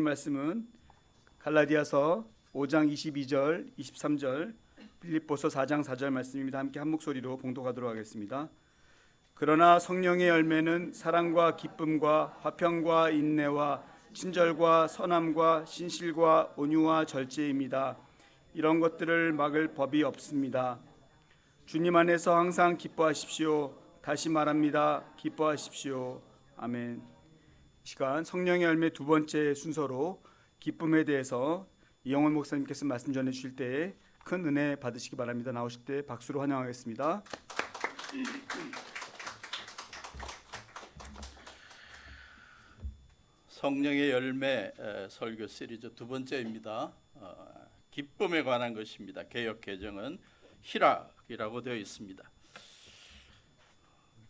말씀은 갈라디아서 5장 22절, 23절, 빌립보서 4장 4절 말씀입니다. 함께 한 목소리로 봉독하도록 하겠습니다. 그러나 성령의 열매는 사랑과 기쁨과 화평과 인내와 친절과 선함과 신실과 온유와 절제입니다. 이런 것들을 막을 법이 없습니다. 주님 안에서 항상 기뻐하십시오. 다시 말합니다. 기뻐하십시오. 아멘. 이 시간 성령의 열매 두 번째 순서로 기쁨에 대해서 이영원 목사님께서 말씀 전해 주실 때에 큰 은혜 받으시기 바랍니다. 나오실 때 박수로 환영하겠습니다. 성령의 열매 설교 시리즈 두 번째입니다. 기쁨에 관한 것입니다. 개역 개정은 희락이라고 되어 있습니다.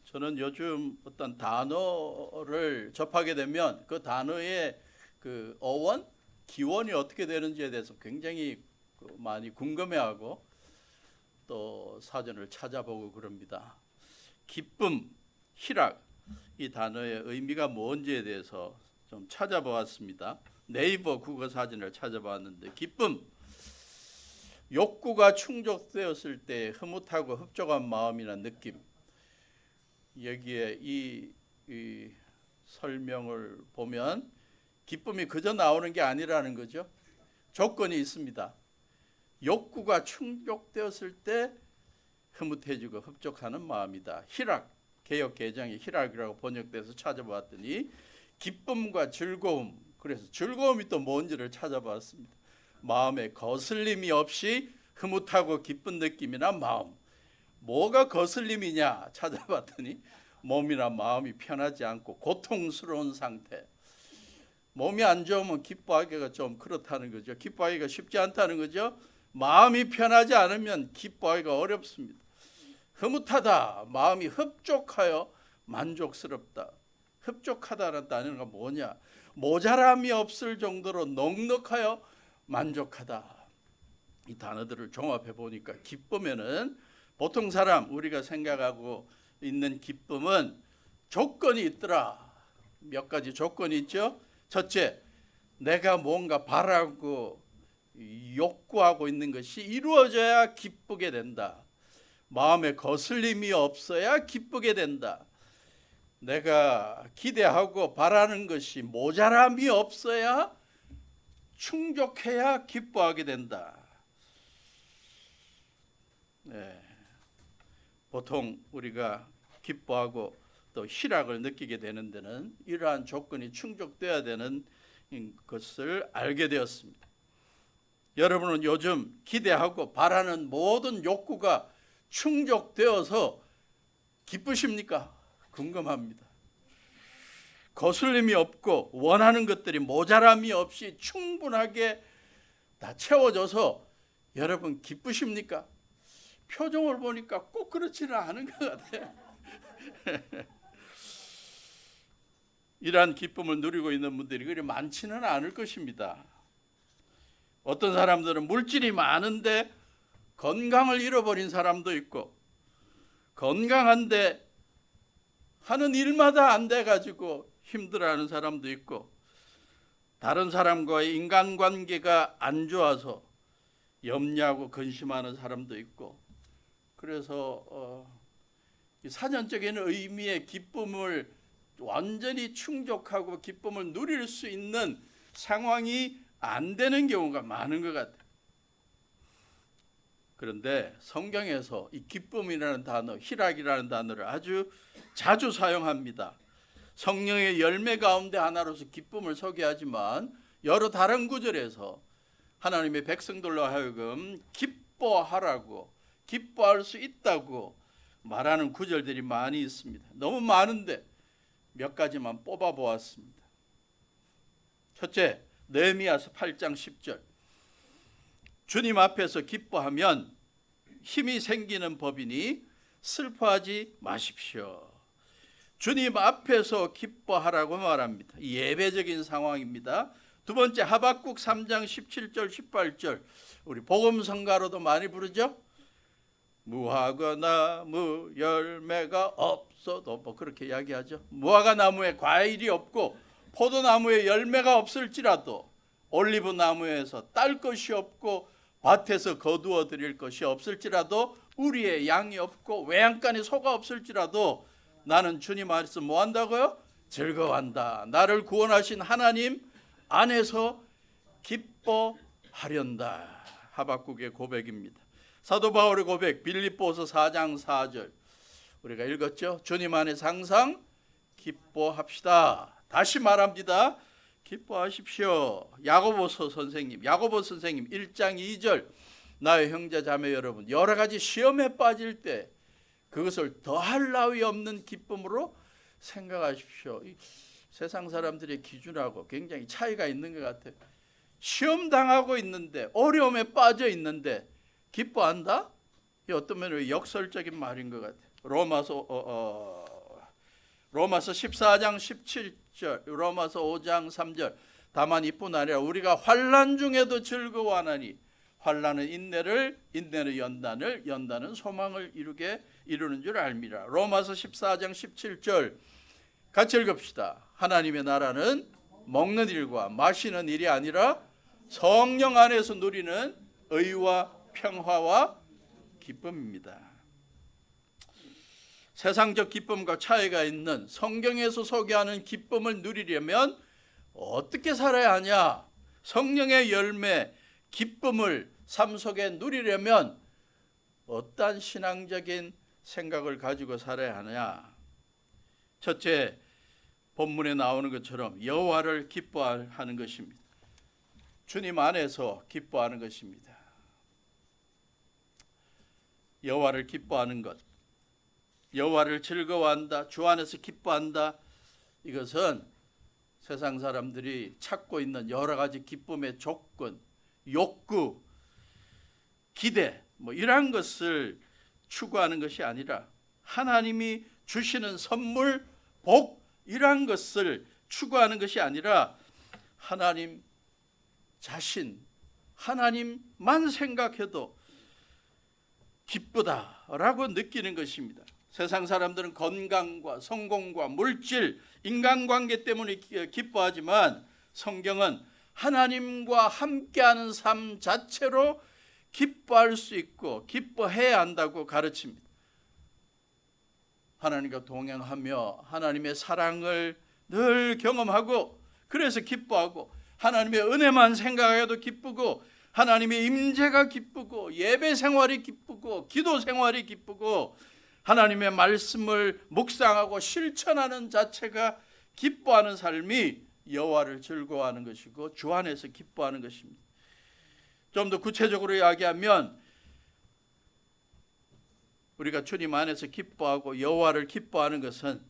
저는 요즘 어떤 단어를 접하게 되면 그 단어의 그 어원, 기원이 어떻게 되는지에 대해서 굉장히 많이 궁금해하고 또 사전을 찾아보고 그럽니다. 기쁨, 희락, 이 단어의 의미가 뭔지에 대해서 좀 찾아보았습니다. 네이버 국어 사전을 찾아봤는데 기쁨, 욕구가 충족되었을 때 흐뭇하고 흡족한 마음이나 느낌. 여기에 이 설명을 보면 기쁨이 그저 나오는 게 아니라는 거죠. 조건이 있습니다. 욕구가 충족되었을 때 흐뭇해지고 흡족하는 마음이다. 희락, 개역 개정이 희락이라고 번역돼서 찾아봤더니 기쁨과 즐거움, 그래서 즐거움이 또 뭔지를 찾아봤습니다. 마음에 거슬림이 없이 흐뭇하고 기쁜 느낌이나 마음. 뭐가 거슬림이냐 찾아봤더니 몸이나 마음이 편하지 않고 고통스러운 상태. 몸이 안 좋으면 기뻐하기가 좀 그렇다는 거죠. 기뻐하기가 쉽지 않다는 거죠. 마음이 편하지 않으면 기뻐하기가 어렵습니다. 흐뭇하다, 마음이 흡족하여 만족스럽다. 흡족하다는 단어가 뭐냐? 모자람이 없을 정도로 넉넉하여 만족하다. 이 단어들을 종합해 보니까 기쁨에는 보통 사람 우리가 생각하고 있는 기쁨은 조건이 있더라. 몇 가지 조건이 있죠. 첫째, 내가 뭔가 바라고 욕구하고 있는 것이 이루어져야 기쁘게 된다. 마음에 거슬림이 없어야 기쁘게 된다. 내가 기대하고 바라는 것이 모자람이 없어야 충족해야 기뻐하게 된다. 네. 보통 우리가 기뻐하고 또 희락을 느끼게 되는 데는 이러한 조건이 충족돼야 되는 것을 알게 되었습니다. 여러분은 요즘 기대하고 바라는 모든 욕구가 충족되어서 기쁘십니까? 궁금합니다. 거슬림이 없고 원하는 것들이 모자람이 없이 충분하게 다 채워져서 여러분 기쁘십니까? 표정을 보니까 꼭 그렇지는 않은 것 같아요. 이러한 기쁨을 누리고 있는 분들이 그리 많지는 않을 것입니다. 어떤 사람들은 물질이 많은데 건강을 잃어버린 사람도 있고, 건강한데 하는 일마다 안 돼가지고 힘들어하는 사람도 있고, 다른 사람과의 인간관계가 안 좋아서 염려하고 근심하는 사람도 있고, 그래서 사전적인 의미의 기쁨을 완전히 충족하고 기쁨을 누릴 수 있는 상황이 안 되는 경우가 많은 것 같아요. 그런데 성경에서 이 기쁨이라는 단어, 희락이라는 단어를 아주 자주 사용합니다. 성령의 열매 가운데 하나로서 기쁨을 소개하지만 여러 다른 구절에서 하나님의 백성들로 하여금 기뻐하라고, 기뻐할 수 있다고 말하는 구절들이 많이 있습니다. 너무 많은데 몇 가지만 뽑아 보았습니다. 첫째, 느헤미야서 8장 10절. 주님 앞에서 기뻐하면 힘이 생기는 법이니 슬퍼하지 마십시오. 주님 앞에서 기뻐하라고 말합니다. 예배적인 상황입니다. 두 번째, 하박국 3장 17절 18절. 우리 복음성가로도 많이 부르죠. 무화과 나무 열매가 없어도 뭐 그렇게 이야기하죠. 무화과 나무에 과일이 없고 포도나무에 열매가 없을지라도 올리브 나무에서 딸 것이 없고 밭에서 거두어 드릴 것이 없을지라도 우리의 양이 없고 외양간에 소가 없을지라도 나는 주님 안에서 뭐 한다고요? 즐거워한다. 나를 구원하신 하나님 안에서 기뻐하련다. 하박국의 고백입니다. 사도 바울의 고백 빌립보서 4장 4절 우리가 읽었죠. 주님 안에서 항상 기뻐합시다. 다시 말합니다. 기뻐하십시오. 야고보 선생님 1장 2절 나의 형제 자매 여러분, 여러 가지 시험에 빠질 때 그것을 더할 나위 없는 기쁨으로 생각하십시오. 이 세상 사람들의 기준하고 굉장히 차이가 있는 것 같아요. 시험 당하고 있는데, 어려움에 빠져 있는데 기뻐한다? 이 어떤 면으로 역설적인 말인 것 같아요. 로마서 14장 17절, 로마서 5장 3절. 다만 이뿐 아니라 우리가 환난 중에도 즐거워하나니 환난은 인내를, 인내는 연단을, 연단은 소망을 이루는 줄 알미라. 로마서 14장 17절 같이 읽읍시다. 하나님의 나라는 먹는 일과 마시는 일이 아니라 성령 안에서 누리는 의와 평화와 기쁨입니다. 세상적 기쁨과 차이가 있는 성경에서 소개하는 기쁨을 누리려면 어떻게 살아야 하냐? 성령의 열매, 기쁨을 삶 속에 누리려면 어떠한 신앙적인 생각을 가지고 살아야 하냐? 첫째, 본문에 나오는 것처럼 여호와를 기뻐하는 것입니다. 주님 안에서 기뻐하는 것입니다. 여호와를 기뻐하는 것, 여호와를 즐거워한다, 주 안에서 기뻐한다. 이것은 세상 사람들이 찾고 있는 여러 가지 기쁨의 조건, 욕구, 기대 이러한 것을 추구하는 것이 아니라 하나님이 주시는 선물, 복 이러한 것을 추구하는 것이 아니라 하나님 자신, 하나님만 생각해도 기쁘다라고 느끼는 것입니다. 세상 사람들은 건강과 성공과 물질, 인간관계 때문에 기뻐하지만 성경은 하나님과 함께하는 삶 자체로 기뻐할 수 있고 기뻐해야 한다고 가르칩니다. 하나님과 동행하며 하나님의 사랑을 늘 경험하고 그래서 기뻐하고 하나님의 은혜만 생각해도 기쁘고 하나님의 임재가 기쁘고 예배 생활이 기쁘고 기도 생활이 기쁘고 하나님의 말씀을 묵상하고 실천하는 자체가 기뻐하는 삶이 여호와를 즐거워하는 것이고 주 안에서 기뻐하는 것입니다. 좀 더 구체적으로 이야기하면 우리가 주님 안에서 기뻐하고 여호와를 기뻐하는 것은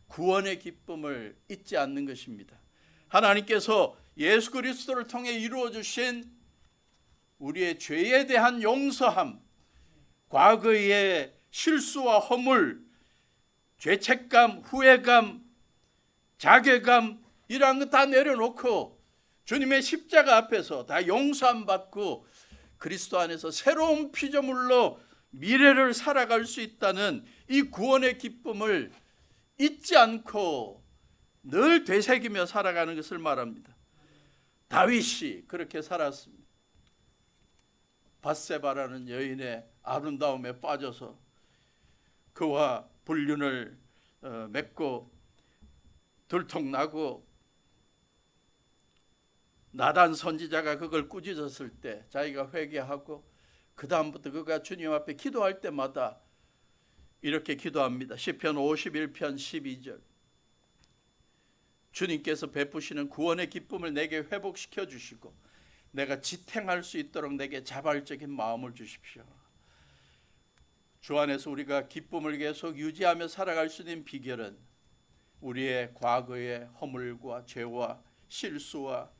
구원의 기쁨을 잊지 않는 것입니다. 하나님께서 예수 그리스도를 통해 이루어 주신 우리의 죄에 대한 용서함, 과거의 실수와 허물, 죄책감, 후회감, 자괴감 이러한 거 다 내려놓고 주님의 십자가 앞에서 다 용서함 받고 그리스도 안에서 새로운 피조물로 미래를 살아갈 수 있다는 이 구원의 기쁨을 잊지 않고 늘 되새기며 살아가는 것을 말합니다. 다윗이 그렇게 살았습니다. 밧세바라는 여인의 아름다움에 빠져서 그와 불륜을 맺고 들통나고 나단 선지자가 그걸 꾸짖었을 때 자기가 회개하고 그 다음부터 그가 주님 앞에 기도할 때마다 이렇게 기도합니다. 시편 51편 12절 주님께서 베푸시는 구원의 기쁨을 내게 회복시켜 주시고 내가 지탱할 수 있도록 내게 자발적인 마음을 주십시오. 주 안에서 우리가 기쁨을 계속 유지하며 살아갈 수 있는 비결은 우리의 과거의 허물과 죄와 실수와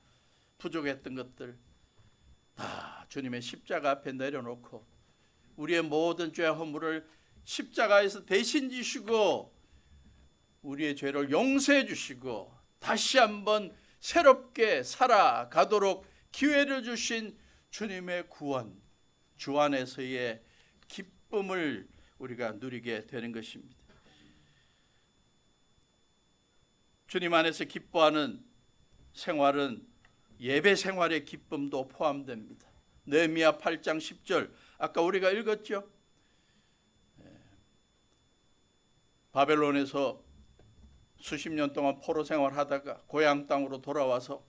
부족했던 것들 다 주님의 십자가 앞에 내려놓고 우리의 모든 죄 허물을 십자가에서 대신 지시고 우리의 죄를 용서해 주시고 다시 한번 새롭게 살아가도록 기회를 주신 주님의 구원, 주 안에서의 기쁨을 우리가 누리게 되는 것입니다. 주님 안에서 기뻐하는 생활은 예배 생활의 기쁨도 포함됩니다. 느헤미야 8장 10절 아까 우리가 읽었죠. 바벨론에서 수십 년 동안 포로 생활하다가 고향 땅으로 돌아와서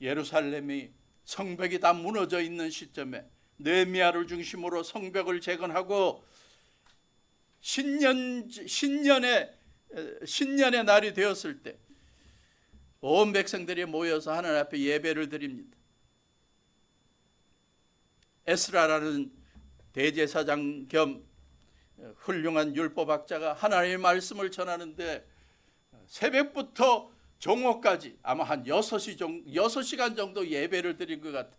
예루살렘이 성벽이 다 무너져 있는 시점에 느헤미야를 중심으로 성벽을 재건하고 신년의 날이 되었을 때 온 백성들이 모여서 하나님 앞에 예배를 드립니다. 에스라라는 대제사장 겸 훌륭한 율법학자가 하나님의 말씀을 전하는데 새벽부터 종호까지 아마 한 6시간 정도 예배를 드린 것 같아요.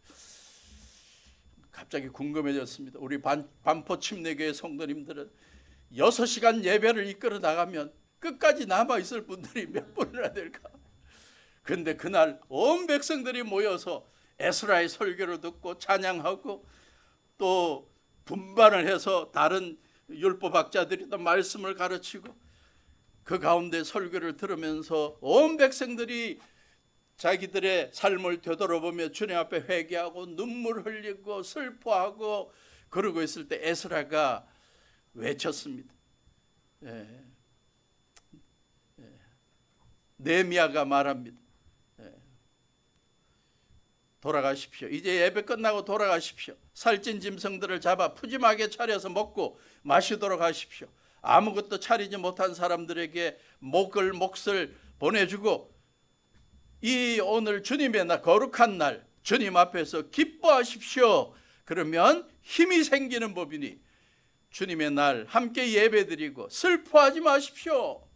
갑자기 궁금해졌습니다. 우리 반포 침례교회 성도님들은 6시간 예배를 이끌어 나가면 끝까지 남아있을 분들이 몇 분이나 될까? 근데 그날 온 백성들이 모여서 에스라의 설교를 듣고 찬양하고 또 분반을 해서 다른 율법학자들이 또 말씀을 가르치고 그 가운데 설교를 들으면서 온 백성들이 자기들의 삶을 되돌아보며 주님 앞에 회개하고 눈물 흘리고 슬퍼하고 그러고 있을 때 에스라가 외쳤습니다. 느헤미야가 말합니다. 돌아가십시오. 이제 예배 끝나고 돌아가십시오. 살찐 짐승들을 잡아 푸짐하게 차려서 먹고 마시도록 하십시오. 아무것도 차리지 못한 사람들에게 몫을 보내주고 이 오늘 주님의 날, 거룩한 날 주님 앞에서 기뻐하십시오. 그러면 힘이 생기는 법이니 주님의 날 함께 예배드리고 슬퍼하지 마십시오.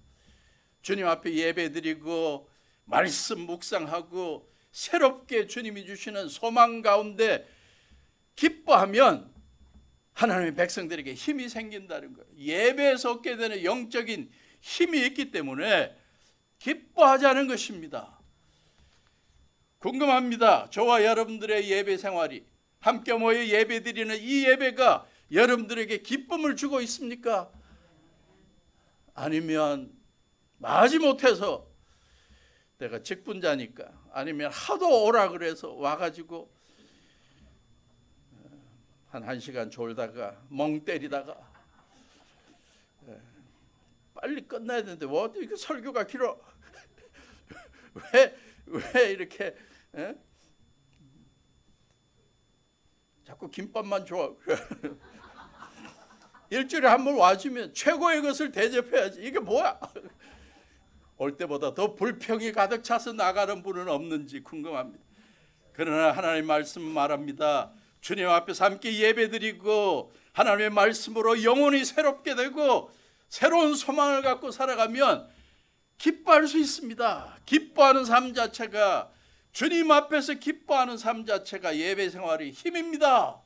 주님 앞에 예배드리고 말씀 묵상하고 새롭게 주님이 주시는 소망 가운데 기뻐하면 하나님의 백성들에게 힘이 생긴다는 거예요. 예배에서 얻게 되는 영적인 힘이 있기 때문에 기뻐하자는 것입니다. 궁금합니다. 저와 여러분들의 예배 생활이 함께 모여 예배드리는 이 예배가 여러분들에게 기쁨을 주고 있습니까? 아니면 마지못해서 내가 직분자니까 아니면 하도 오라 그래서 와가지고 한 1시간 졸다가 멍 때리다가 빨리 끝나야 되는데 뭐 이렇게 설교가 길어? 왜 이렇게 자꾸 김밥만 줘? 일주일에 한 번 와주면 최고의 것을 대접해야지. 이게 뭐야? 올 때보다 더 불평이 가득 차서 나가는 분은 없는지 궁금합니다. 그러나 하나님의 말씀 말합니다. 주님 앞에서 함께 예배드리고 하나님의 말씀으로 영혼이 새롭게 되고 새로운 소망을 갖고 살아가면 기뻐할 수 있습니다. 기뻐하는 삶 자체가 주님 앞에서 기뻐하는 삶 자체가 예배 생활의 힘입니다.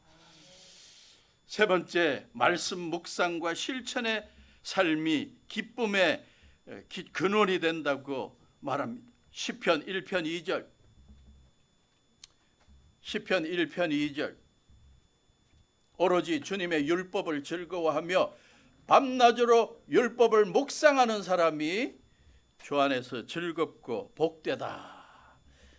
세 번째, 말씀 묵상과 실천의 삶이 기쁨의 근원이 된다고 말합니다. 시편 1편 2절. 시편 1편 2절. 오로지 주님의 율법을 즐거워하며 밤낮으로 율법을 묵상하는 사람이 주 안에서 즐겁고 복되다.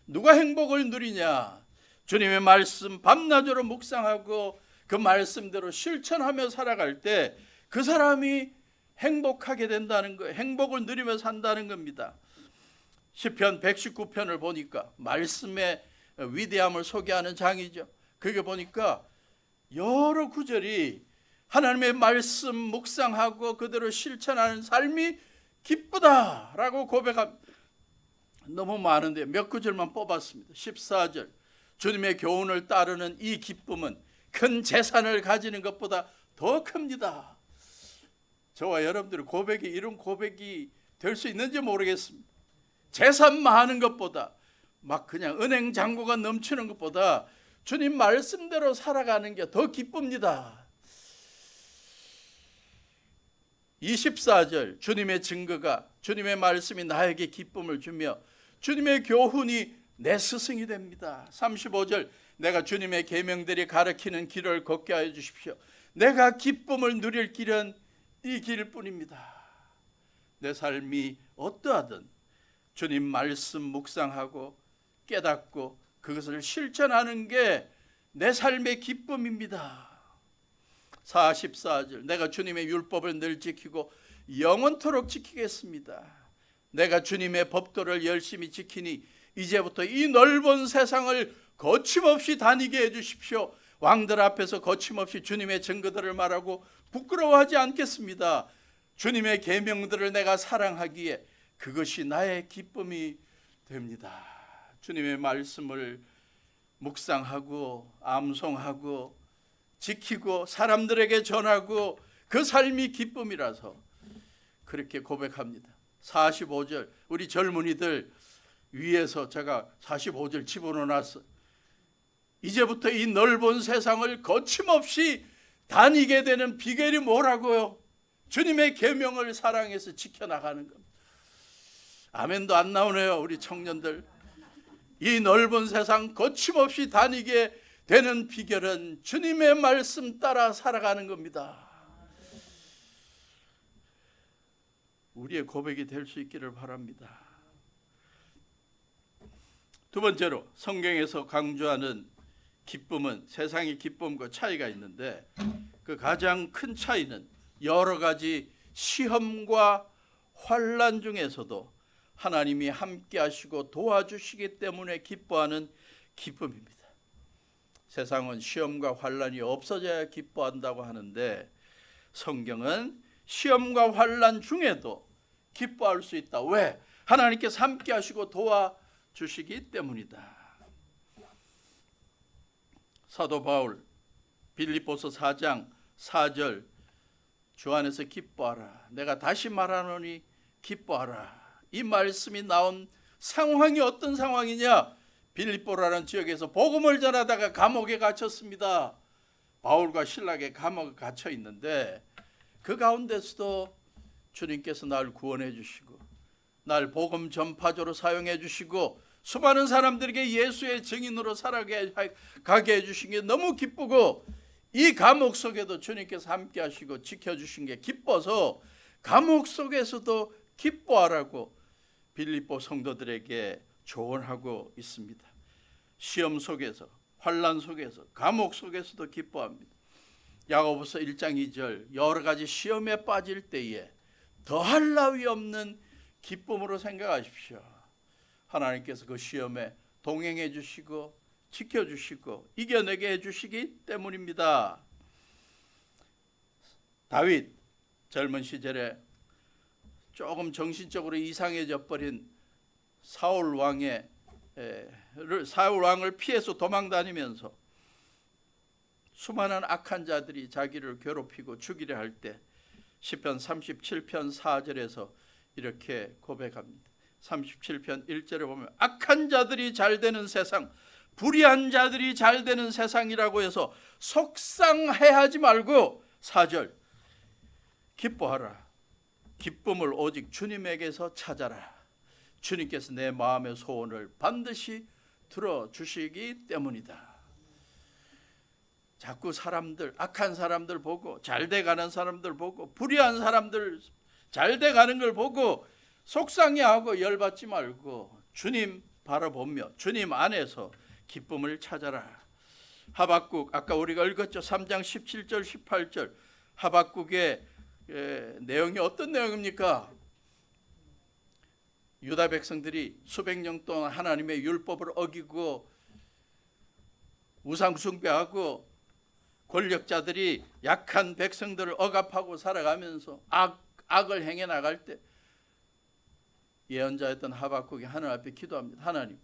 누가 행복을 누리냐? 주님의 말씀 밤낮으로 묵상하고 그 말씀대로 실천하며 살아갈 때 그 사람이 행복하게 된다는 거예요. 행복을 누리며 산다는 겁니다. 시편 119편을 보니까 말씀의 위대함을 소개하는 장이죠. 그게 보니까 여러 구절이 하나님의 말씀 묵상하고 그대로 실천하는 삶이 기쁘다라고 고백합니다. 너무 많은데 몇 구절만 뽑았습니다. 14절. 주님의 교훈을 따르는 이 기쁨은 큰 재산을 가지는 것보다 더 큽니다. 저와 여러분들의 고백이 이런 고백이 될 수 있는지 모르겠습니다. 재산 많은 것보다 막 그냥 은행 잔고가 넘치는 것보다 주님 말씀대로 살아가는 게 더 기쁩니다. 24절. 주님의 증거가 주님의 말씀이 나에게 기쁨을 주며 주님의 교훈이 내 스승이 됩니다. 35절. 내가 주님의 계명들이 가르치는 길을 걷게 하여 주십시오. 내가 기쁨을 누릴 길은 이 길뿐입니다. 내 삶이 어떠하든 주님 말씀 묵상하고 깨닫고 그것을 실천하는 게 내 삶의 기쁨입니다. 44절 내가 주님의 율법을 늘 지키고 영원토록 지키겠습니다. 내가 주님의 법도를 열심히 지키니 이제부터 이 넓은 세상을 거침없이 다니게 해주십시오. 왕들 앞에서 거침없이 주님의 증거들을 말하고 부끄러워하지 않겠습니다. 주님의 계명들을 내가 사랑하기에 그것이 나의 기쁨이 됩니다. 주님의 말씀을 묵상하고 암송하고 지키고 사람들에게 전하고 그 삶이 기쁨이라서 그렇게 고백합니다. 45절 우리 젊은이들 위에서 제가 45절 집어넣어놨어. 이제부터 이 넓은 세상을 거침없이 다니게 되는 비결이 뭐라고요? 주님의 계명을 사랑해서 지켜나가는 겁니다. 아멘도 안 나오네요. 우리 청년들. 이 넓은 세상 거침없이 다니게 되는 비결은 주님의 말씀 따라 살아가는 겁니다. 우리의 고백이 될 수 있기를 바랍니다. 두 번째로 성경에서 강조하는 기쁨은 세상의 기쁨과 차이가 있는데 그 가장 큰 차이는 여러 가지 시험과 환난 중에서도 하나님이 함께 하시고 도와주시기 때문에 기뻐하는 기쁨입니다. 세상은 시험과 환난이 없어져야 기뻐한다고 하는데 성경은 시험과 환난 중에도 기뻐할 수 있다. 왜? 하나님께서 함께 하시고 도와주시기 때문이다. 사도 바울 빌립보서 4장 4절 주 안에서 기뻐하라. 내가 다시 말하노니 기뻐하라. 이 말씀이 나온 상황이 어떤 상황이냐? 빌립보라는 지역에서 복음을 전하다가 감옥에 갇혔습니다. 바울과 실락의 감옥에 갇혀 있는데 그 가운데서도 주님께서 날 구원해 주시고 날 복음 전파자로 사용해 주시고 수많은 사람들에게 예수의 증인으로 살아가게 해주신 게 너무 기쁘고 이 감옥 속에도 주님께서 함께 하시고 지켜주신 게 기뻐서 감옥 속에서도 기뻐하라고 빌립보 성도들에게 조언하고 있습니다. 시험 속에서 환난 속에서 감옥 속에서도 기뻐합니다. 야고보서 1장 2절 여러 가지 시험에 빠질 때에 더할 나위 없는 기쁨으로 생각하십시오. 하나님께서 그 시험에 동행해 주시고 지켜주시고 이겨내게 해주시기 때문입니다. 다윗 젊은 시절에 조금 정신적으로 이상해져 버린 사울 왕을 피해서 도망다니면서 수많은 악한 자들이 자기를 괴롭히고 죽이려 할 때 시편 37편 4절에서 이렇게 고백합니다. 37편 1절에 보면 악한 자들이 잘 되는 세상, 불의한 자들이 잘 되는 세상이라고 해서 속상해하지 말고 4절 기뻐하라. 기쁨을 오직 주님에게서 찾아라. 주님께서 내 마음의 소원을 반드시 들어주시기 때문이다. 자꾸 사람들, 악한 사람들 보고 잘 돼가는 사람들 보고 불의한 사람들 잘 돼가는 걸 보고 속상해하고 열받지 말고 주님 바라보며 주님 안에서 기쁨을 찾아라. 하박국 아까 우리가 읽었죠. 3장 17절 18절 하박국의 내용이 어떤 내용입니까? 유다 백성들이 수백 년 동안 하나님의 율법을 어기고 우상 숭배하고 권력자들이 약한 백성들을 억압하고 살아가면서 악을 행해 나갈 때 예언자였던 하박국이 하나님 앞에 기도합니다. 하나님,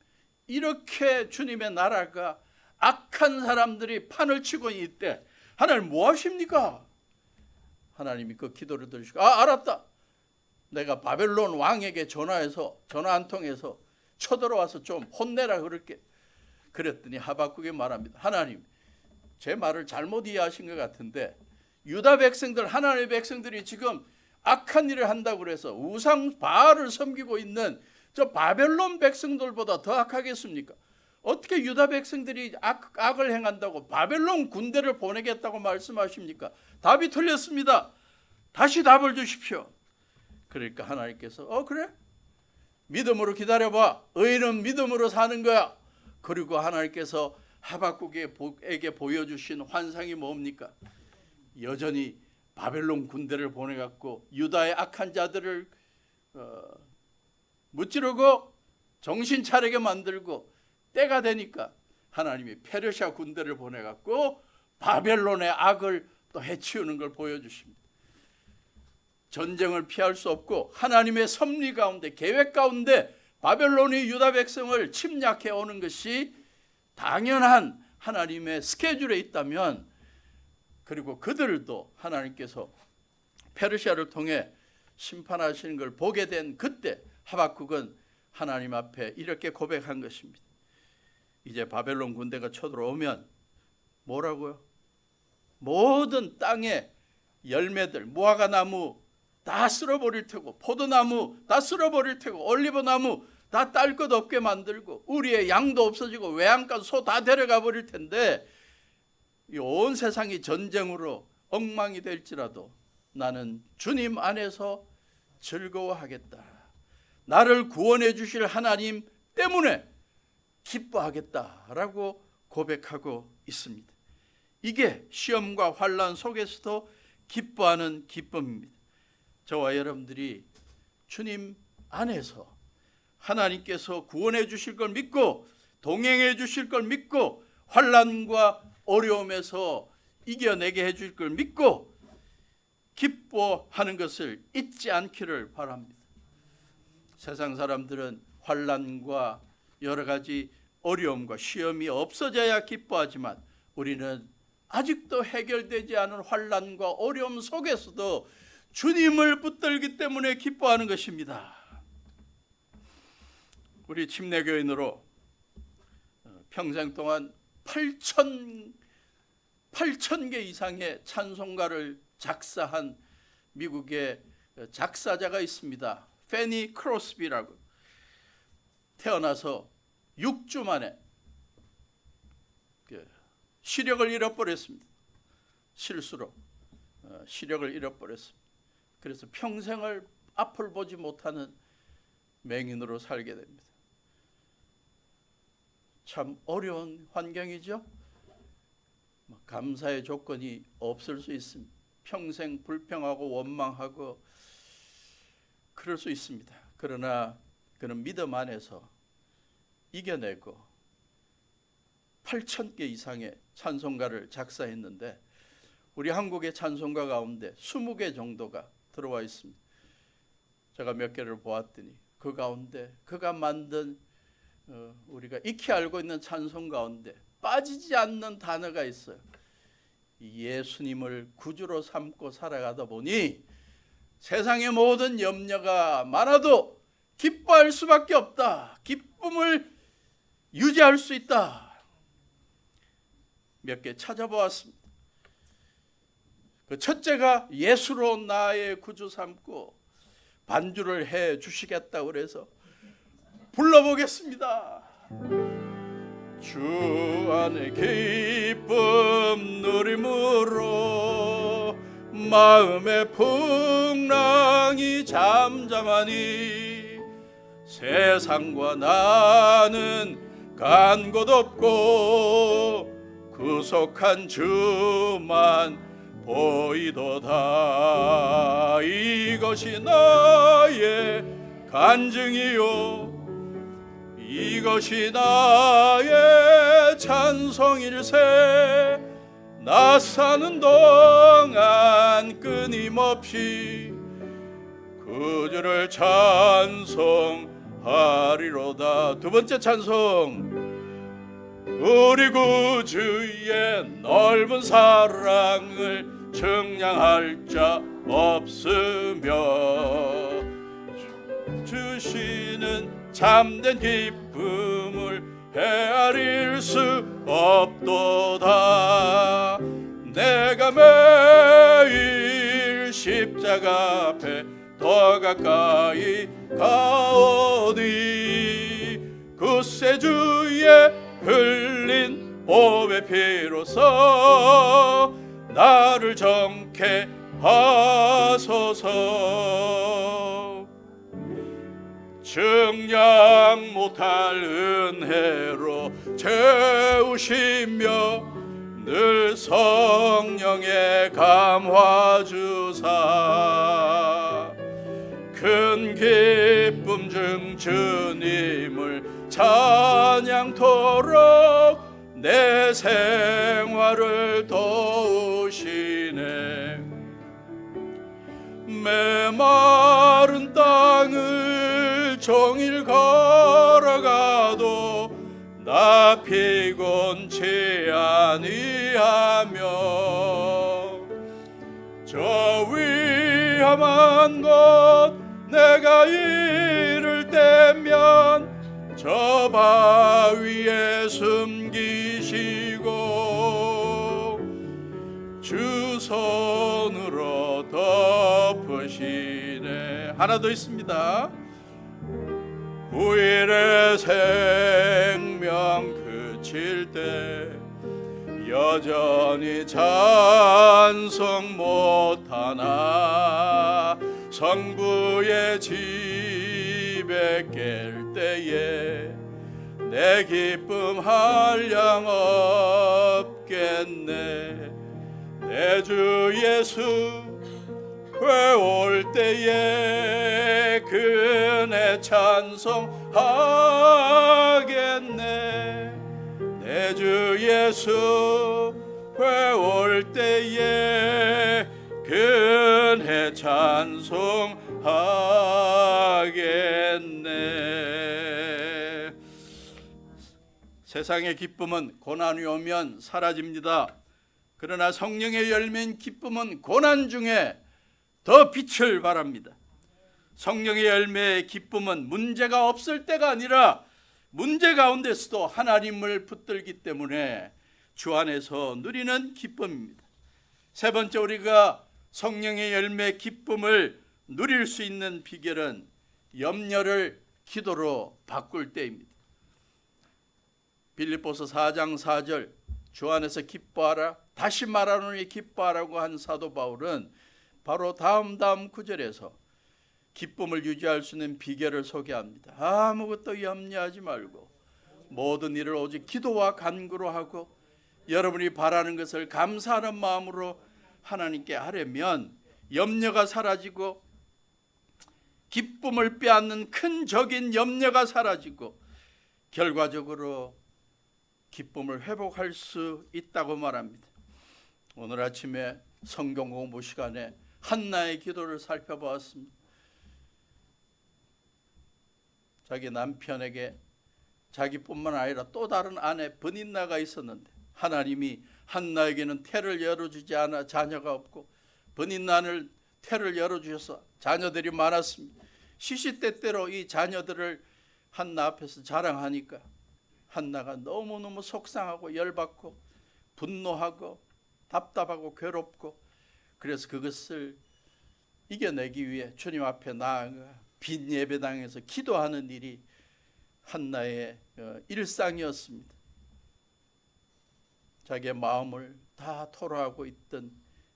이렇게 주님의 나라가 악한 사람들이 판을 치고 있을 때 하나님 뭐 하십니까? 하나님이 그 기도를 들으시고 알았다. 내가 바벨론 왕에게 전화 한 통해서 쳐들어와서 좀 혼내라 그럴게. 그랬더니 하박국이 말합니다. 하나님, 제 말을 잘못 이해하신 것 같은데 유다 백성들, 하나님의 백성들이 지금 악한 일을 한다고 그래서 우상 바알을 섬기고 있는 저 바벨론 백성들보다 더 악하겠습니까? 어떻게 유다 백성들이 악을 행한다고 바벨론 군대를 보내겠다고 말씀하십니까? 답이 틀렸습니다. 다시 답을 주십시오. 그러니까 하나님께서 그래? 믿음으로 기다려봐. 의인은 믿음으로 사는 거야. 그리고 하나님께서 하박국에게 보여주신 환상이 뭡니까? 여전히 바벨론 군대를 보내갖고 유다의 악한 자들을 무찌르고 정신 차리게 만들고, 때가 되니까 하나님이 페르시아 군대를 보내갖고 바벨론의 악을 또 해치우는 걸 보여주십니다. 전쟁을 피할 수 없고 하나님의 섭리 가운데, 계획 가운데 바벨론이 유다 백성을 침략해 오는 것이 당연한 하나님의 스케줄에 있다면, 그리고 그들도 하나님께서 페르시아를 통해 심판하시는 걸 보게 된 그때 하박국은 하나님 앞에 이렇게 고백한 것입니다. 이제 바벨론 군대가 쳐들어오면 뭐라고요? 모든 땅의 열매들, 무화과 나무 다 쓸어버릴 테고, 포도나무 다 쓸어버릴 테고, 올리브나무 다 딸 것 없게 만들고, 우리의 양도 없어지고 외양간 소 다 데려가 버릴 텐데, 이 온 세상이 전쟁으로 엉망이 될지라도 나는 주님 안에서 즐거워하겠다. 나를 구원해 주실 하나님 때문에 기뻐하겠다라고 고백하고 있습니다. 이게 시험과 환난 속에서도 기뻐하는 기쁨입니다. 저와 여러분들이 주님 안에서 하나님께서 구원해 주실 걸 믿고, 동행해 주실 걸 믿고, 환난과 어려움에서 이겨내게 해줄 걸 믿고 기뻐하는 것을 잊지 않기를 바랍니다. 세상 사람들은 환난과 여러 가지 어려움과 시험이 없어져야 기뻐하지만, 우리는 아직도 해결되지 않은 환난과 어려움 속에서도 주님을 붙들기 때문에 기뻐하는 것입니다. 우리 침례교인으로 평생 동안 8,000개 이상의 찬송가를 작사한 미국의 작사자가 있습니다. 페니 크로스비라고. 태어나서 6주 만에 시력을 잃어버렸습니다. 실수로 시력을 잃어버렸습니다. 그래서 평생을 앞을 보지 못하는 맹인으로 살게 됩니다. 참 어려운 환경이죠. 감사의 조건이 없을 수 있습니다. 평생 불평하고 원망하고 그럴 수 있습니다. 그러나 그는 믿음 안에서 이겨내고 8,000개 이상의 찬송가를 작사했는데, 우리 한국의 찬송가 가운데 20개 정도가 들어와 있습니다. 제가 몇 개를 보았더니 그 가운데 그가 만든 우리가 익히 알고 있는 찬송 가운데 빠지지 않는 단어가 있어요. 예수님을 구주로 삼고 살아가다 보니 세상의 모든 염려가 많아도 기뻐할 수밖에 없다. 기쁨을 유지할 수 있다. 몇 개 찾아보았습니다. 그 첫째가 예수로 나의 구주 삼고 반주를 해 주시겠다고 그래서 불러보겠습니다. 주 안에 기쁨 누림으로 마음의 풍랑이 잠잠하니 세상과 나는 간 곳 없고 구속한 주만 보이도다. 이것이 나의 간증이요 이것이 나의 찬송일세. 나 사는 동안 끊임없이 구주를 찬송하리로다. 두 번째 찬송, 우리 구주의 넓은 사랑을 측량할 자 없으며 주시는 참된 기쁨을 헤아릴 수 없도다. 내가 매일 십자가 앞에 더 가까이 가오니 구세주의 흘린 보배 피로써 나를 정케 하소서. 증량 못할 은혜로 채우시며 늘 성령의 감화 주사 큰 기쁨 중 주님을 찬양토록 내 생활을 도우시네. 메마른 땅을 종일 걸어가도 나 피곤치 아니하며 저 위험한 곳 내가 이를 때면 저 바위에 숨기시고 주 손으로 덮으시네. 하나 더 있습니다. 후일의 생명 그칠 때 여전히 찬송 못하나 성부의 집에 깰 때에 내 기쁨 한량 없겠네. 내 주 예수 회올 때에 그네 찬송하겠네. 내 주 예수 회올 때에 그네 찬송하겠네. 세상의 기쁨은 고난이 오면 사라집니다. 그러나 성령의 열매인 기쁨은 고난 중에 더 빛을 발합니다. 성령의 열매의 기쁨은 문제가 없을 때가 아니라 문제 가운데서도 하나님을 붙들기 때문에 주 안에서 누리는 기쁨입니다. 세 번째, 우리가 성령의 열매 기쁨을 누릴 수 있는 비결은 염려를 기도로 바꿀 때입니다. 빌립보서 4장 4절 주 안에서 기뻐하라 다시 말하노니 기뻐하라고 한 사도 바울은 바로 다음 구절에서 기쁨을 유지할 수 있는 비결을 소개합니다. 아무것도 염려하지 말고 모든 일을 오직 기도와 간구로 하고 여러분이 바라는 것을 감사하는 마음으로 하나님께 하려면 염려가 사라지고 기쁨을 빼앗는 큰 적인 염려가 사라지고 결과적으로 기쁨을 회복할 수 있다고 말합니다. 오늘 아침에 성경 공부 시간에 한나의 기도를 살펴보았습니다. 자기 남편에게 자기뿐만 아니라 또 다른 아내 브닌나가 있었는데 하나님이 한나에게는 태를 열어주지 않아 자녀가 없고 브닌나는 태를 열어주셔서 자녀들이 많았습니다. 시시때때로 이 자녀들을 한나 앞에서 자랑하니까 한나가 너무너무 속상하고 열받고 분노하고 답답하고 괴롭고 그래서 그것을 이겨내기 위해 주님 앞에 나아가 빈 예배당에서 기도하는 일이 한나의 일상이었습니다. 자기의 마음을 다 토로하고 있던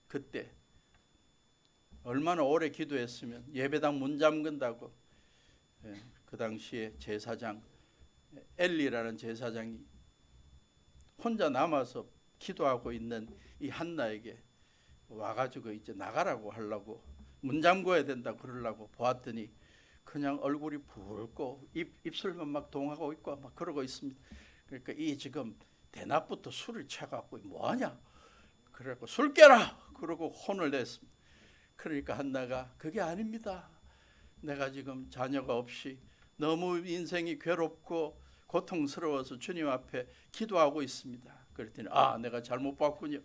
그때 얼마나 오래 기도했으면 예배당 문 잠근다고 그 당시에 제사장 엘리라는 제사장이 혼자 남아서 기도하고 있는 이 한나에게 와가지고 이제 나가라고 하려고 문 잠궈야 된다고 그러려고 보았더니 그냥 얼굴이 붉고 입술만 막 동하고 있고 막 그러고 있습니다. 그러니까 이 지금 대낮부터 술을 취해갖고 뭐하냐 그래갖고 술 깨라 그러고 혼을 냈습니다. 그러니까 한나가 그게 아닙니다. 내가 지금 자녀가 없이 너무 인생이 괴롭고 고통스러워서 주님 앞에 기도하고 있습니다. 그랬더니 내가 잘못 봤군요.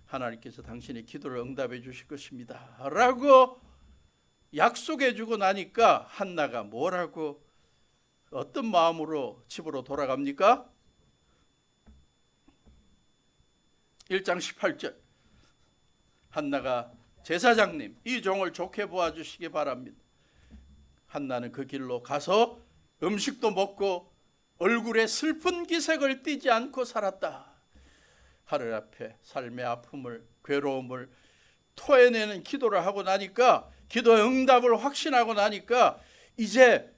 하나님께서 당신의 기도를 응답해 주실 것입니다 라고 약속해 주고 나니까 한나가 뭐라고 어떤 마음으로 집으로 돌아갑니까? 1장 18절 한나가 제사장님 이 종을 좋게 보아주시기 바랍니다. 한나는 그 길로 가서 음식도 먹고 얼굴에 슬픈 기색을 띠지 않고 살았다. 하늘 앞에 삶의 아픔을 괴로움을 토해내는 기도를 하고 나니까 기도의 응답을 확신하고 나니까 이제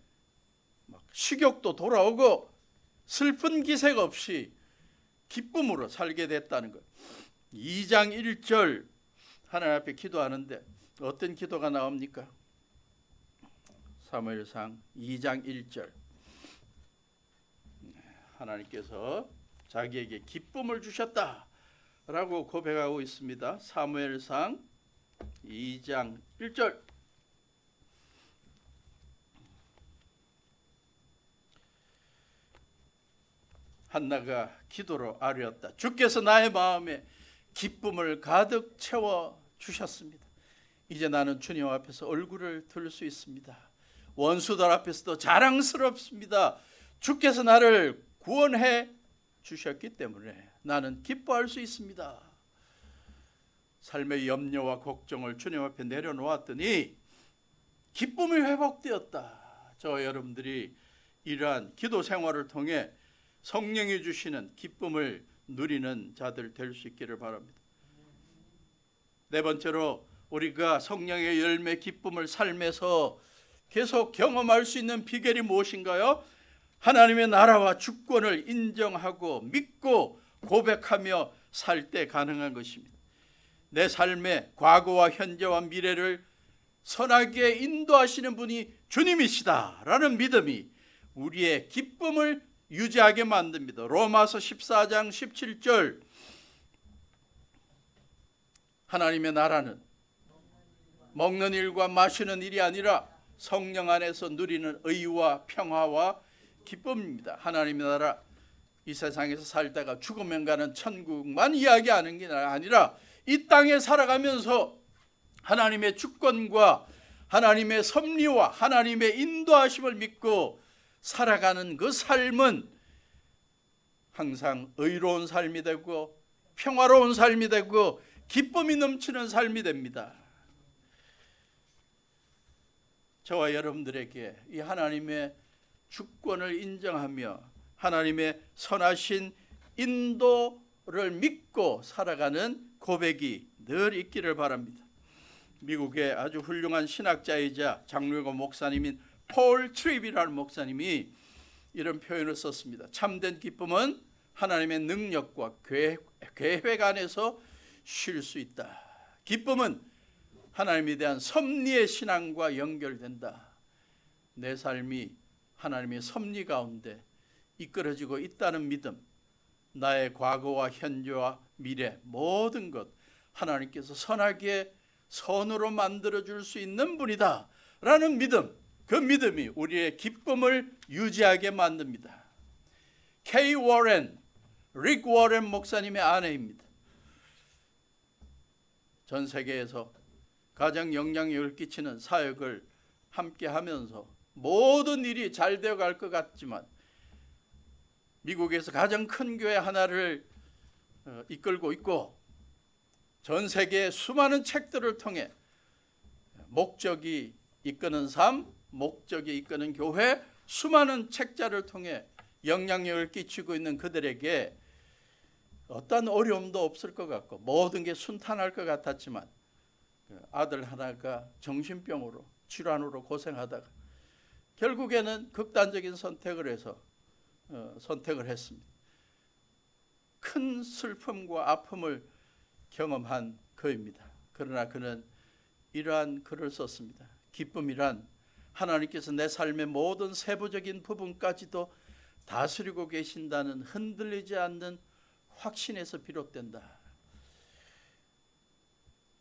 식욕도 돌아오고 슬픈 기색 없이 기쁨으로 살게 됐다는 것. 2장 1절 하나님 앞에 기도하는데 어떤 기도가 나옵니까? 사무엘상 2장 1절 하나님께서 자기에게 기쁨을 주셨다라고 고백하고 있습니다. 사무엘상 2장 1절 한나가 기도로 아뢰었다. 주께서 나의 마음에 기쁨을 가득 채워 주셨습니다. 이제 나는 주님 앞에서 얼굴을 들 수 있습니다. 원수들 앞에서도 자랑스럽습니다. 주께서 나를 구원해 주셨기 때문에 나는 기뻐할 수 있습니다. 삶의 염려와 걱정을 주님 앞에 내려놓았더니 기쁨이 회복되었다. 저와 여러분들이 이러한 기도 생활을 통해 성령이 주시는 기쁨을 누리는 자들 될 수 있기를 바랍니다. 네 번째로 우리가 성령의 열매 기쁨을 삶에서 계속 경험할 수 있는 비결이 무엇인가요? 하나님의 나라와 주권을 인정하고 믿고 고백하며 살 때 가능한 것입니다. 내 삶의 과거와 현재와 미래를 선하게 인도하시는 분이 주님이시다라는 믿음이 우리의 기쁨을 유지하게 만듭니다. 로마서 14장 17절 하나님의 나라는 먹는 일과 마시는 일이 아니라 성령 안에서 누리는 의와 평화와 기쁨입니다. 하나님의 나라, 이 세상에서 살다가 죽으면 가는 천국만 이야기하는 게 아니라 이 땅에 살아가면서 하나님의 주권과 하나님의 섭리와 하나님의 인도하심을 믿고 살아가는 그 삶은 항상 의로운 삶이 되고 평화로운 삶이 되고 기쁨이 넘치는 삶이 됩니다. 저와 여러분들에게 이 하나님의 주권을 인정하며 하나님의 선하신 인도를 믿고 살아가는 고백이 늘 있기를 바랍니다. 미국의 아주 훌륭한 신학자이자 장로교 목사님인 폴 트립이라는 목사님이 이런 표현을 썼습니다. 참된 기쁨은 하나님의 능력과 계획 안에서 쉴 수 있다. 기쁨은 하나님에 대한 섭리의 신앙과 연결된다. 내 삶이 하나님의 섭리 가운데 이끌어지고 있다는 믿음, 나의 과거와 현재와 미래 모든 것 하나님께서 선하게 선으로 만들어줄 수 있는 분이다 라는 믿음, 그 믿음이 우리의 기쁨을 유지하게 만듭니다. K. 워렌, 릭 워렌 목사님의 아내입니다. 전 세계에서 가장 영향력을 끼치는 사역을 함께 하면서 모든 일이 잘 되어갈 것 같지만 미국에서 가장 큰 교회 하나를 이끌고 있고 전 세계의 수많은 책들을 통해 목적이 이끄는 삶, 목적이 이끄는 교회, 수많은 책자를 통해 영향력을 끼치고 있는 그들에게 어떤 어려움도 없을 것 같고 모든 게 순탄할 것 같았지만 아들 하나가 정신병으로 질환으로 고생하다가 결국에는 극단적인 선택을 해서 선택을 했습니다. 큰 슬픔과 아픔을 경험한 그입니다. 그러나 그는 이러한 글을 썼습니다. 기쁨이란 하나님께서 내 삶의 모든 세부적인 부분까지도 다스리고 계신다는 흔들리지 않는 확신에서 비롯된다.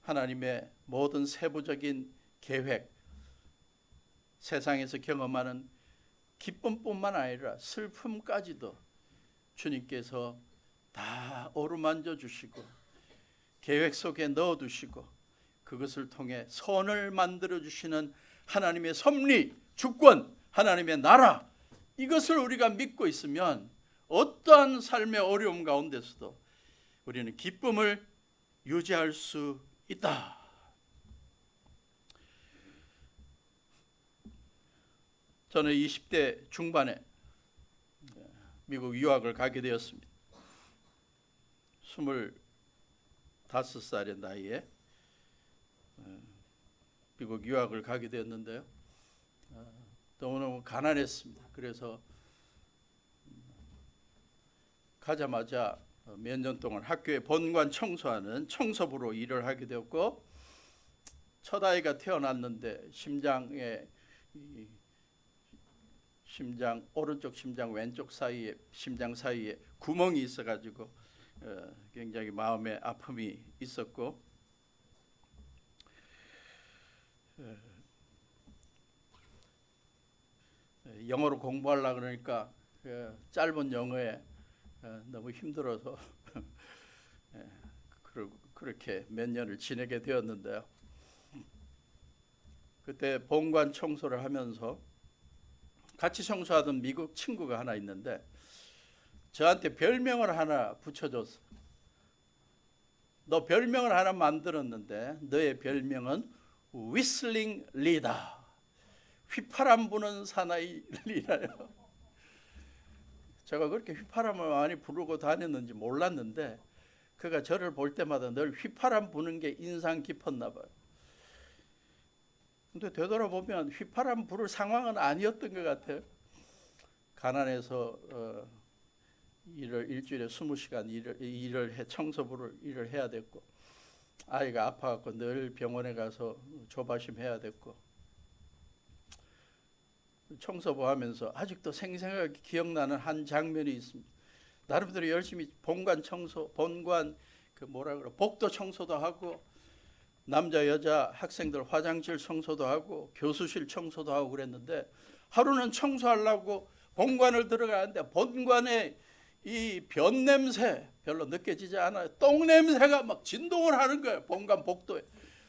하나님의 모든 세부적인 계획, 세상에서 경험하는 기쁨뿐만 아니라 슬픔까지도 주님께서 다 어루만져 주시고 계획 속에 넣어 두시고 그것을 통해 선을 만들어 주시는 하나님의 섭리, 주권, 하나님의 나라, 이것을 우리가 믿고 있으면 어떠한 삶의 어려움 가운데서도 우리는 기쁨을 유지할 수 있다. 저는 20대 중반에 미국 유학을 가게 되었습니다. 25살의 나이에 미국 유학을 가게 되었는데요. 너무너무 가난했습니다. 그래서 가자마자 몇 년 동안 학교의 본관 청소하는 청소부로 일을 하게 되었고, 첫 아이가 태어났는데 심장 오른쪽 심장 왼쪽 사이에 심장 사이에 구멍이 있어가지고 굉장히 마음에 아픔이 있었고, 영어로 공부하려고 그러니까 짧은 영어에 너무 힘들어서 그렇게 몇 년을 지내게 되었는데요. 그때 본관 청소를 하면서 같이 청소하던 미국 친구가 하나 있는데 저한테 별명을 하나 붙여줬어. 너 별명을 하나 만들었는데 너의 별명은 위슬링 리다. 휘파람 부는 사나이 리다요. 제가 그렇게 휘파람을 많이 부르고 다녔는지 몰랐는데 그가 저를 볼 때마다 늘 휘파람 부는 게 인상 깊었나 봐요. 근데 되돌아보면 휘파람 부를 상황은 아니었던 것 같아요. 가난해서 일주일에 20시간 일을 해 청소부를 일을 해야 됐고, 아이가 아파갖고 늘 병원에 가서 조바심 해야 됐고, 청소부 하면서 아직도 생생하게 기억나는 한 장면이 있습니다. 나름대로 열심히 본관 청소, 본관 복도 청소도 하고, 남자 여자 학생들 화장실 청소도 하고 교수실 청소도 하고 그랬는데, 하루는 청소하려고 본관을 들어가는데 본관에 이 변 냄새 별로 느껴지지 않아요. 똥 냄새가 막 진동을 하는 거예요. 본관 복도에.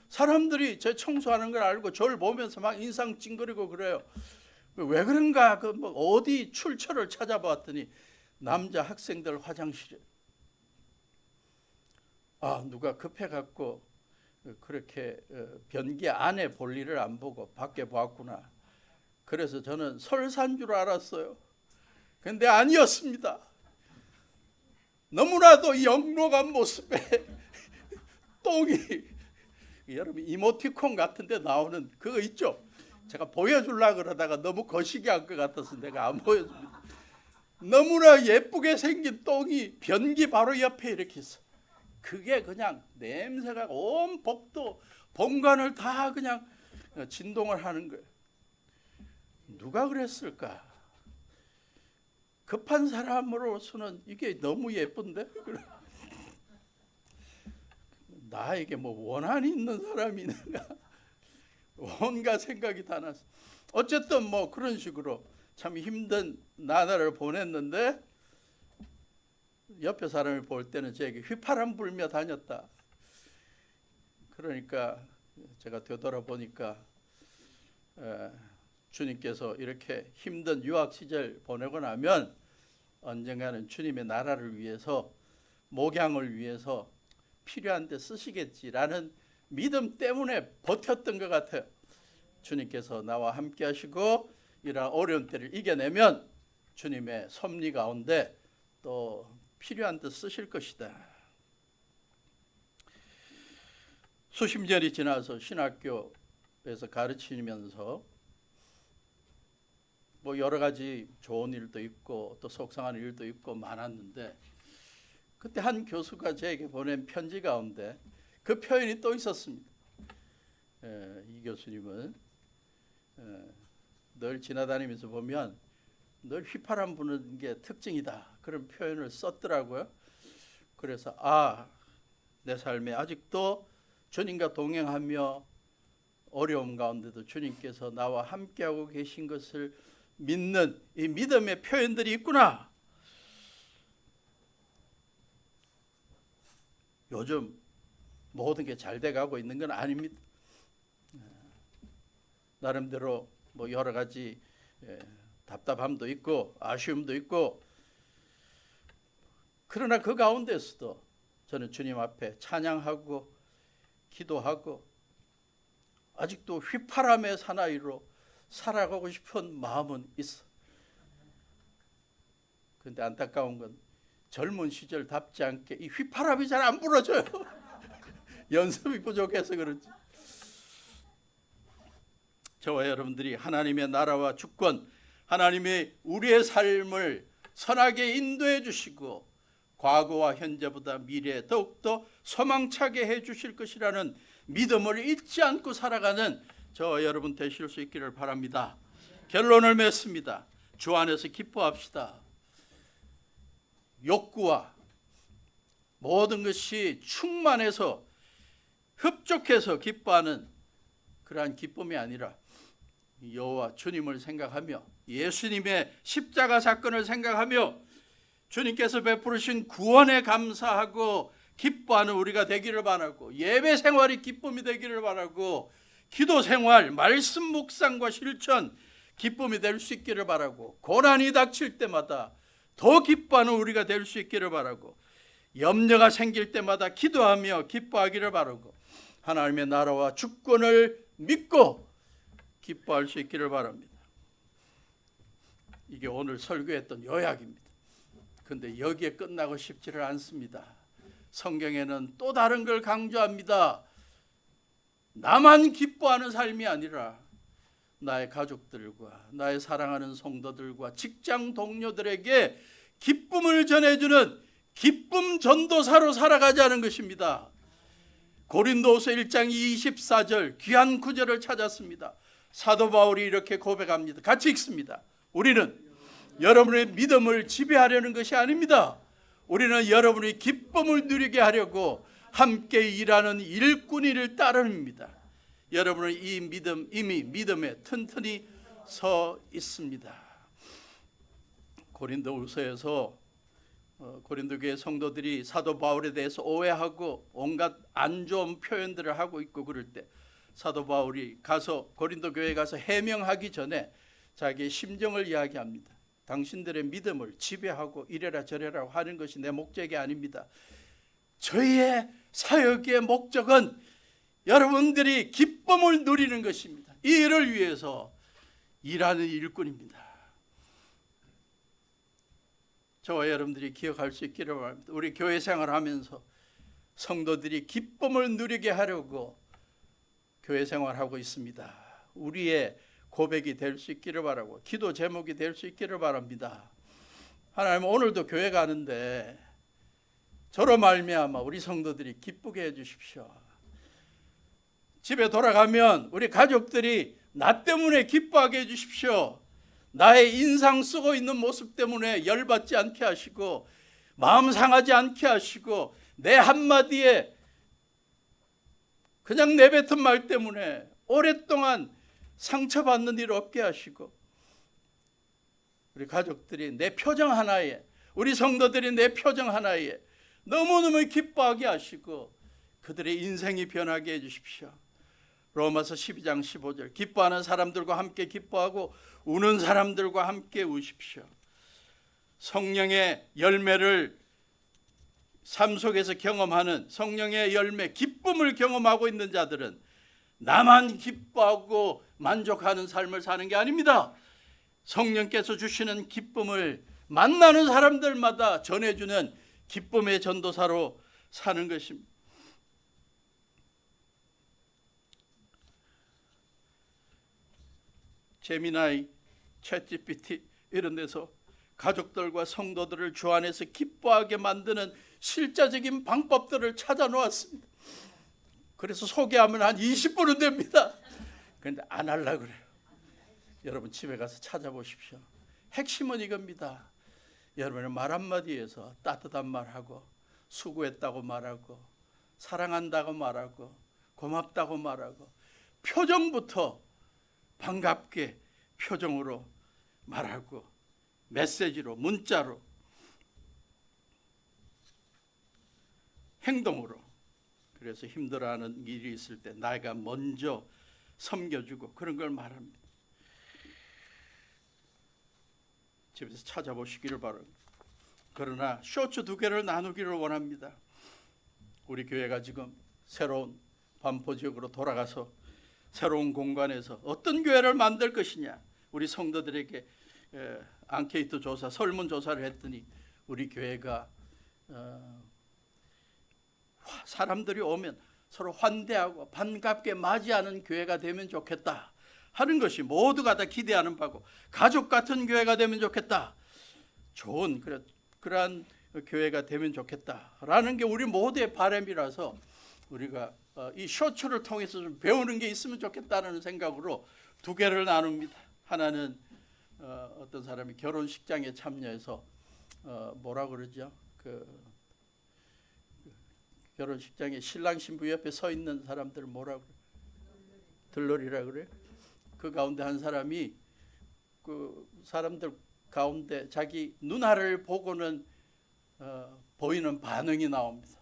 사람들이 제 청소하는 걸 알고 저를 보면서 막 인상 찡그리고 그래요. 왜 그런가? 뭐 어디 출처를 찾아봤더니 남자 학생들 화장실에 누가 급해갖고 그렇게 변기 안에 볼일을 안 보고 밖에 보았구나. 그래서 저는 설사인 줄 알았어요. 근데 아니었습니다. 너무나도 영롱한 모습에 똥이, 여러분 이모티콘 같은 데 나오는 그거 있죠? 제가 보여주려고 그러다가 너무 거시기한 것 같아서 내가 안 보여줍니다. 너무나 예쁘게 생긴 똥이 변기 바로 옆에 이렇게 있어. 그게 그냥 냄새가 온 복도 본관을 다 그냥 진동을 하는 거예요. 누가 그랬을까? 급한 사람으로서는 이게 너무 예쁜데 나에게 뭐 원한이 있는 사람이 있는가? 온갖 생각이 다 났어. 어쨌든 뭐 그런 식으로 참 힘든 나날을 보냈는데, 옆에 사람이 볼 때는 저에게 휘파람 불며 다녔다. 그러니까 제가 되돌아보니까 주님께서 이렇게 힘든 유학 시절 보내고 나면 언젠가는 주님의 나라를 위해서, 목양을 위해서 필요한 데 쓰시겠지라는 믿음 때문에 버텼던 것 같아요. 주님께서 나와 함께 하시고 이러한 어려운 때를 이겨내면 주님의 섭리 가운데 또 필요한 데 쓰실 것이다. 수십 년이 지나서 신학교에서 가르치면서 뭐 여러 가지 좋은 일도 있고 또 속상한 일도 있고 많았는데, 그때 한 교수가 저에게 보낸 편지 가운데 그 표현이 또 있었습니다. 이 교수님은 늘 지나다니면서 보면 늘 휘파람 부는 게 특징이다, 그런 표현을 썼더라고요. 그래서 내 삶에 아직도 주님과 동행하며 어려움 가운데도 주님께서 나와 함께하고 계신 것을 믿는 이 믿음의 표현들이 있구나. 요즘 모든 게 잘 돼가고 있는 건 아닙니다. 나름대로 뭐 여러 가지 답답함도 있고 아쉬움도 있고, 그러나 그 가운데서도 저는 주님 앞에 찬양하고 기도하고 아직도 휘파람의 사나이로 살아가고 싶은 마음은 있어. 그런데 안타까운 건 젊은 시절답지 않게 이 휘파람이 잘 안 불어져요. 연습이 부족해서 그렇지. 저와 여러분들이 하나님의 나라와 주권, 하나님의 우리의 삶을 선하게 인도해 주시고 과거와 현재보다 미래에 더욱더 소망차게 해 주실 것이라는 믿음을 잊지 않고 살아가는 저와 여러분 되실 수 있기를 바랍니다. 결론을 맺습니다. 주 안에서 기뻐합시다. 욕구와 모든 것이 충만해서 흡족해서 기뻐하는 그러한 기쁨이 아니라 여호와 주님을 생각하며 예수님의 십자가 사건을 생각하며 주님께서 베푸르신 구원에 감사하고 기뻐하는 우리가 되기를 바라고, 예배 생활이 기쁨이 되기를 바라고, 기도 생활, 말씀 묵상과 실천 기쁨이 될 수 있기를 바라고, 고난이 닥칠 때마다 더 기뻐하는 우리가 될 수 있기를 바라고, 염려가 생길 때마다 기도하며 기뻐하기를 바라고, 하나님의 나라와 주권을 믿고 기뻐할 수 있기를 바랍니다. 이게 오늘 설교했던 요약입니다. 그런데 여기에 끝나고 싶지를 않습니다. 성경에는 또 다른 걸 강조합니다. 나만 기뻐하는 삶이 아니라 나의 가족들과 나의 사랑하는 성도들과 직장 동료들에게 기쁨을 전해주는 기쁨 전도사로 살아가자는 것입니다. 고린도후서 1장 24절 귀한 구절을 찾았습니다. 사도 바울이 이렇게 고백합니다. 같이 읽습니다. 우리는 여러분의 믿음을 지배하려는 것이 아닙니다. 우리는 여러분의 기쁨을 누리게 하려고 함께 일하는 일꾼이를 따릅니다. 여러분은 이 믿음, 이미 믿음에 튼튼히 서 있습니다. 고린도후서에서 고린도 교회 성도들이 사도 바울에 대해서 오해하고 온갖 안 좋은 표현들을 하고 있고 그럴 때 사도 바울이 가서 고린도 교회에 가서 해명하기 전에 자기의 심정을 이야기합니다. 당신들의 믿음을 지배하고 이래라 저래라 하는 것이 내 목적이 아닙니다. 저희의 사역의 목적은 여러분들이 기쁨을 누리는 것입니다. 이 일을 위해서 일하는 일꾼입니다. 저와 여러분들이 기억할 수 있기를 바랍니다. 우리 교회 생활하면서 성도들이 기쁨을 누리게 하려고 교회 생활하고 있습니다. 우리의 고백이 될 수 있기를 바라고 기도 제목이 될 수 있기를 바랍니다. 하나님, 오늘도 교회 가는데 저로 말미암아 우리 성도들이 기쁘게 해주십시오. 집에 돌아가면 우리 가족들이 나 때문에 기뻐하게 해주십시오. 나의 인상 쓰고 있는 모습 때문에 열받지 않게 하시고 마음 상하지 않게 하시고 내 한마디에 그냥 내뱉은 말 때문에 오랫동안 상처받는 일 없게 하시고 우리 가족들이 내 표정 하나에, 우리 성도들이 내 표정 하나에 너무너무 기뻐하게 하시고 그들의 인생이 변하게 해주십시오. 로마서 12장 15절 기뻐하는 사람들과 함께 기뻐하고 우는 사람들과 함께 우십시오. 성령의 열매를 삶 속에서 경험하는 성령의 열매, 기쁨을 경험하고 있는 자들은 나만 기뻐하고 만족하는 삶을 사는 게 아닙니다. 성령께서 주시는 기쁨을 만나는 사람들마다 전해주는 기쁨의 전도사로 사는 것입니다. 제미나이, 챗GPT 이런 데서 가족들과 성도들을 주 안에서 기뻐하게 만드는 실제적인 방법들을 찾아 놓았습니다. 그래서 소개하면 한 20분은 됩니다. 그런데 안 하려고 그래요. 여러분 집에 가서 찾아보십시오. 핵심은 이겁니다. 여러분의 말 한마디에서 따뜻한 말하고 수고했다고 말하고 사랑한다고 말하고 고맙다고 말하고 표정부터 반갑게 표정으로 말하고 메시지로 문자로 행동으로. 그래서 힘들어하는 일이 있을 때 내가 먼저 섬겨주고 그런 걸 말합니다. 집에서 찾아보시기를 바랍니다. 그러나 쇼츠 2개를 나누기를 원합니다. 우리 교회가 지금 새로운 반포 지역으로 돌아가서 새로운 공간에서 어떤 교회를 만들 것이냐, 우리 성도들에게 앙케이트 조사, 설문조사를 했더니 우리 교회가 사람들이 오면 서로 환대하고 반갑게 맞이하는 교회가 되면 좋겠다 하는 것이 모두가 다 기대하는 바고, 가족 같은 교회가 되면 좋겠다, 좋은 그러한 교회가 되면 좋겠다라는 게 우리 모두의 바람이라서 우리가 이 쇼츠를 통해서 좀 배우는 게 있으면 좋겠다는 생각으로 두 개를 나눕니다. 하나는 어떤 사람이 결혼식장에 참여해서 뭐라 그러죠? 결혼식장에 신랑 신부 옆에 서 있는 사람들 뭐라 그래? 들러리라 그래? 그 가운데 한 사람이 그 사람들 가운데 자기 누나를 보고는 보이는 반응이 나옵니다.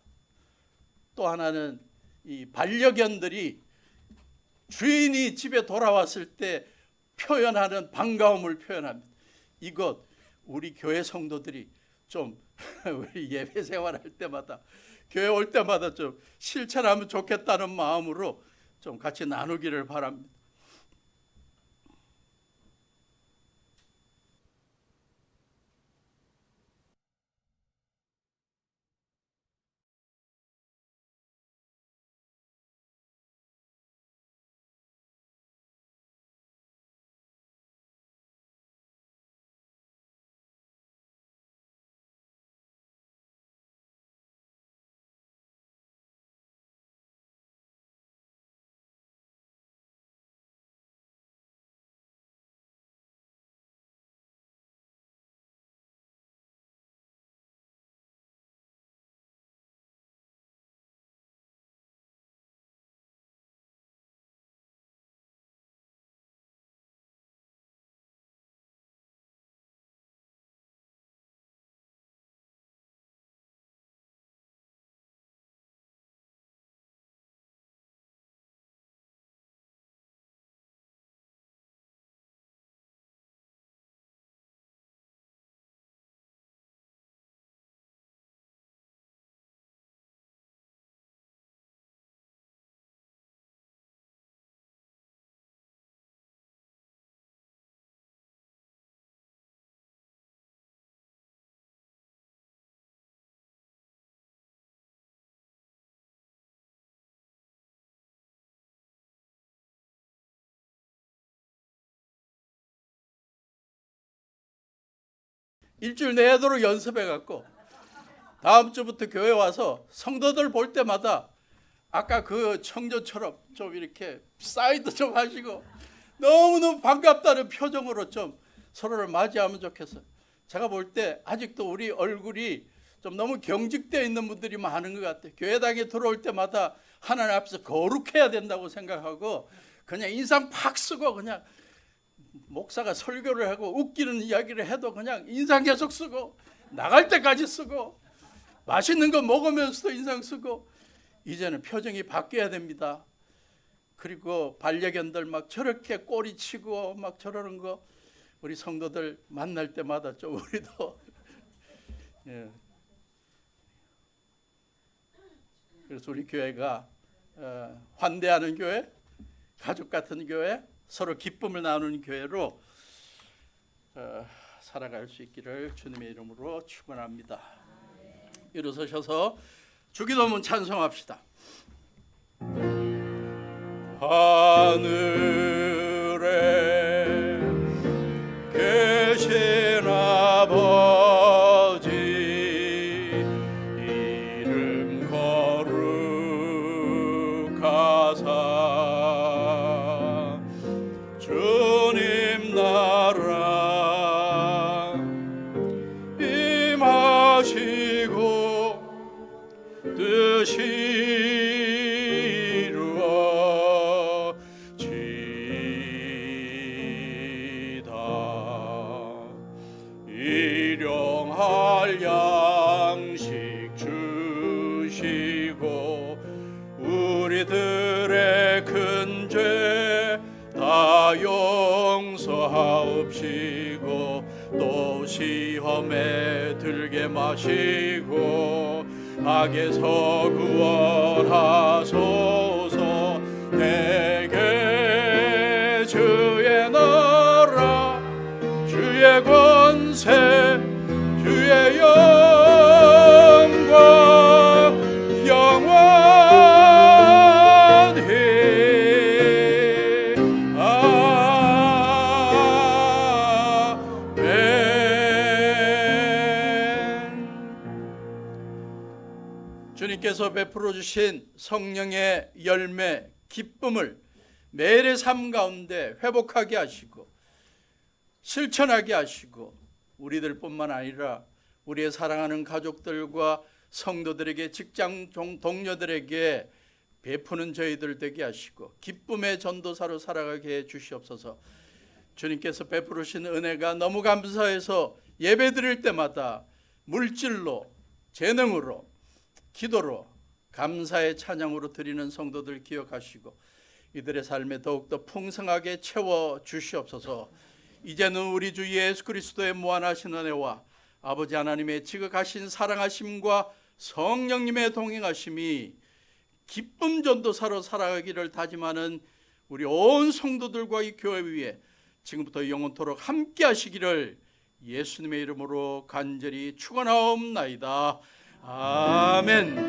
또 하나는 이 반려견들이 주인이 집에 돌아왔을 때 표현하는 반가움을 표현합니다. 이것 우리 교회 성도들이 좀 우리 예배 생활할 때마다, 교회 올 때마다 좀 실천하면 좋겠다는 마음으로 좀 같이 나누기를 바랍니다. 일주일 내도록 연습해 갖고 다음 주부터 교회 와서 성도들 볼 때마다 아까 그 청년처럼 좀 이렇게 사이드 좀 하시고 너무너무 반갑다는 표정으로 좀 서로를 맞이하면 좋겠어요. 제가 볼 때 아직도 우리 얼굴이 좀 너무 경직되어 있는 분들이 많은 것 같아요. 교회당에 들어올 때마다 하나님 앞에서 거룩해야 된다고 생각하고 그냥 인상 팍 쓰고, 그냥 목사가 설교를 하고 웃기는 이야기를 해도 그냥 인상 계속 쓰고, 나갈 때까지 쓰고, 맛있는 거 먹으면서도 인상 쓰고, 이제는 표정이 바뀌어야 됩니다. 그리고 반려견들 막 저렇게 꼬리치고 막 저러는 거 우리 성도들 만날 때마다 좀 우리도 예. 그래서 우리 교회가 환대하는 교회, 가족 같은 교회, 서로 기쁨을 나누는 교회로 살아갈 수 있기를 주님의 이름으로 축원합니다. 일어서셔서 주기도문 찬송합시다. 하늘에 계신 아버지 이름 거룩하사 주님 나라 임하시고 뜻이 일용할 양식 주시고 우리들의 큰 죄 다 용서하옵시고 또 시험에 들게 마시고 악에서 구원하소서. 내게 주의 나라 주의 권세 주의 영광 영원히 아멘. 주님께서 베풀어 주신 성령의 열매, 기쁨을 매일의 삶 가운데 회복하게 하시고 실천하게 하시고 우리들뿐만 아니라 우리의 사랑하는 가족들과 성도들에게, 직장 동료들에게 베푸는 저희들 되게 하시고 기쁨의 전도사로 살아가게 해 주시옵소서. 주님께서 베푸르신 은혜가 너무 감사해서 예배 드릴 때마다 물질로, 재능으로, 기도로, 감사의 찬양으로 드리는 성도들 기억하시고 이들의 삶에 더욱더 풍성하게 채워 주시옵소서. 이제는 우리 주 예수 그리스도의 무한하신 은혜와 아버지 하나님의 지극하신 사랑하심과 성령님의 동행하심이 기쁨 전도사로 살아가기를 다짐하는 우리 온 성도들과 이 교회 위에 지금부터 영원토록 함께 하시기를 예수님의 이름으로 간절히 축원하옵나이다. 아멘.